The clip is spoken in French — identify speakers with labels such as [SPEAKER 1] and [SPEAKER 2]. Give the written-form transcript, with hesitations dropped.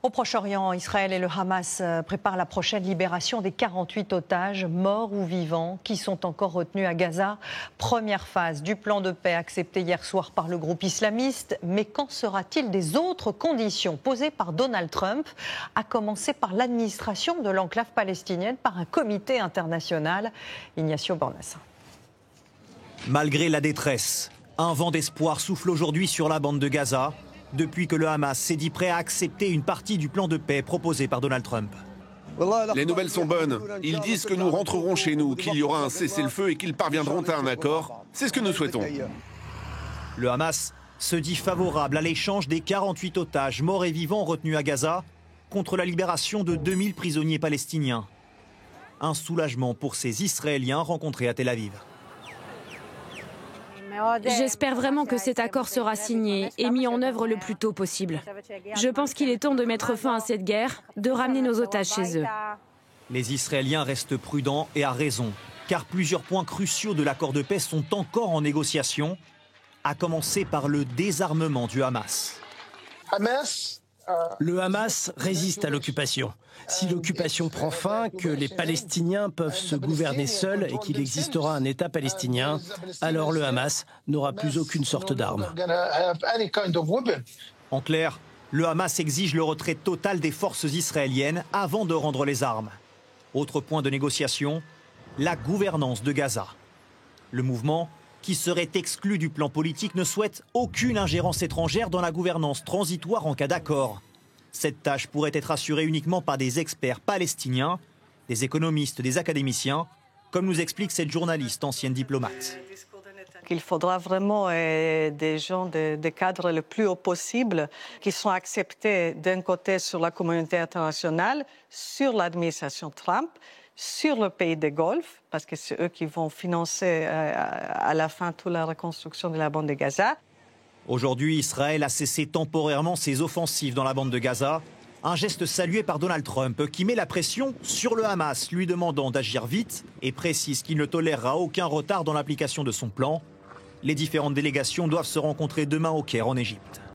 [SPEAKER 1] Au Proche-Orient, Israël et le Hamas préparent la prochaine libération des 48 otages, morts ou vivants, qui sont encore retenus à Gaza. Première phase du plan de paix accepté hier soir par le groupe islamiste. Mais qu'en sera-t-il des autres conditions posées par Donald Trump, à commencer par l'administration de l'enclave palestinienne par un comité international? Ignacio Bornassa.
[SPEAKER 2] Malgré la détresse, un vent d'espoir souffle aujourd'hui sur la bande de Gaza, depuis que le Hamas s'est dit prêt à accepter une partie du plan de paix proposé par Donald Trump.
[SPEAKER 3] Les nouvelles sont bonnes. Ils disent que nous rentrerons chez nous, qu'il y aura un cessez-le-feu et qu'ils parviendront à un accord. C'est ce que nous souhaitons.
[SPEAKER 2] Le Hamas se dit favorable à l'échange des 48 otages morts et vivants retenus à Gaza contre la libération de 2000 prisonniers palestiniens. Un soulagement pour ces Israéliens rencontrés à Tel Aviv.
[SPEAKER 4] J'espère vraiment que cet accord sera signé et mis en œuvre le plus tôt possible. Je pense qu'il est temps de mettre fin à cette guerre, de ramener nos otages chez eux.
[SPEAKER 2] Les Israéliens restent prudents et à raison, car plusieurs points cruciaux de l'accord de paix sont encore en négociation, à commencer par le désarmement du Hamas.
[SPEAKER 5] Le Hamas résiste à l'occupation. Si l'occupation prend fin, que les Palestiniens peuvent se gouverner seuls et qu'il existera un État palestinien, alors le Hamas n'aura plus aucune sorte d'arme.
[SPEAKER 2] En clair, le Hamas exige le retrait total des forces israéliennes avant de rendre les armes. Autre point de négociation, la gouvernance de Gaza. Le mouvement, qui serait exclu du plan politique, ne souhaite aucune ingérence étrangère dans la gouvernance transitoire en cas d'accord. Cette tâche pourrait être assurée uniquement par des experts palestiniens, des économistes, des académiciens, comme nous explique cette journaliste ancienne diplomate.
[SPEAKER 6] Il faudra vraiment des gens des cadres le plus haut possible qui sont acceptés d'un côté sur la communauté internationale, sur l'administration Trump, sur le pays des Golfe, parce que c'est eux qui vont financer à la fin toute la reconstruction de la bande de Gaza.
[SPEAKER 2] Aujourd'hui, Israël a cessé temporairement ses offensives dans la bande de Gaza. Un geste salué par Donald Trump qui met la pression sur le Hamas, lui demandant d'agir vite et précise qu'il ne tolérera aucun retard dans l'application de son plan. Les différentes délégations doivent se rencontrer demain au Caire en Égypte.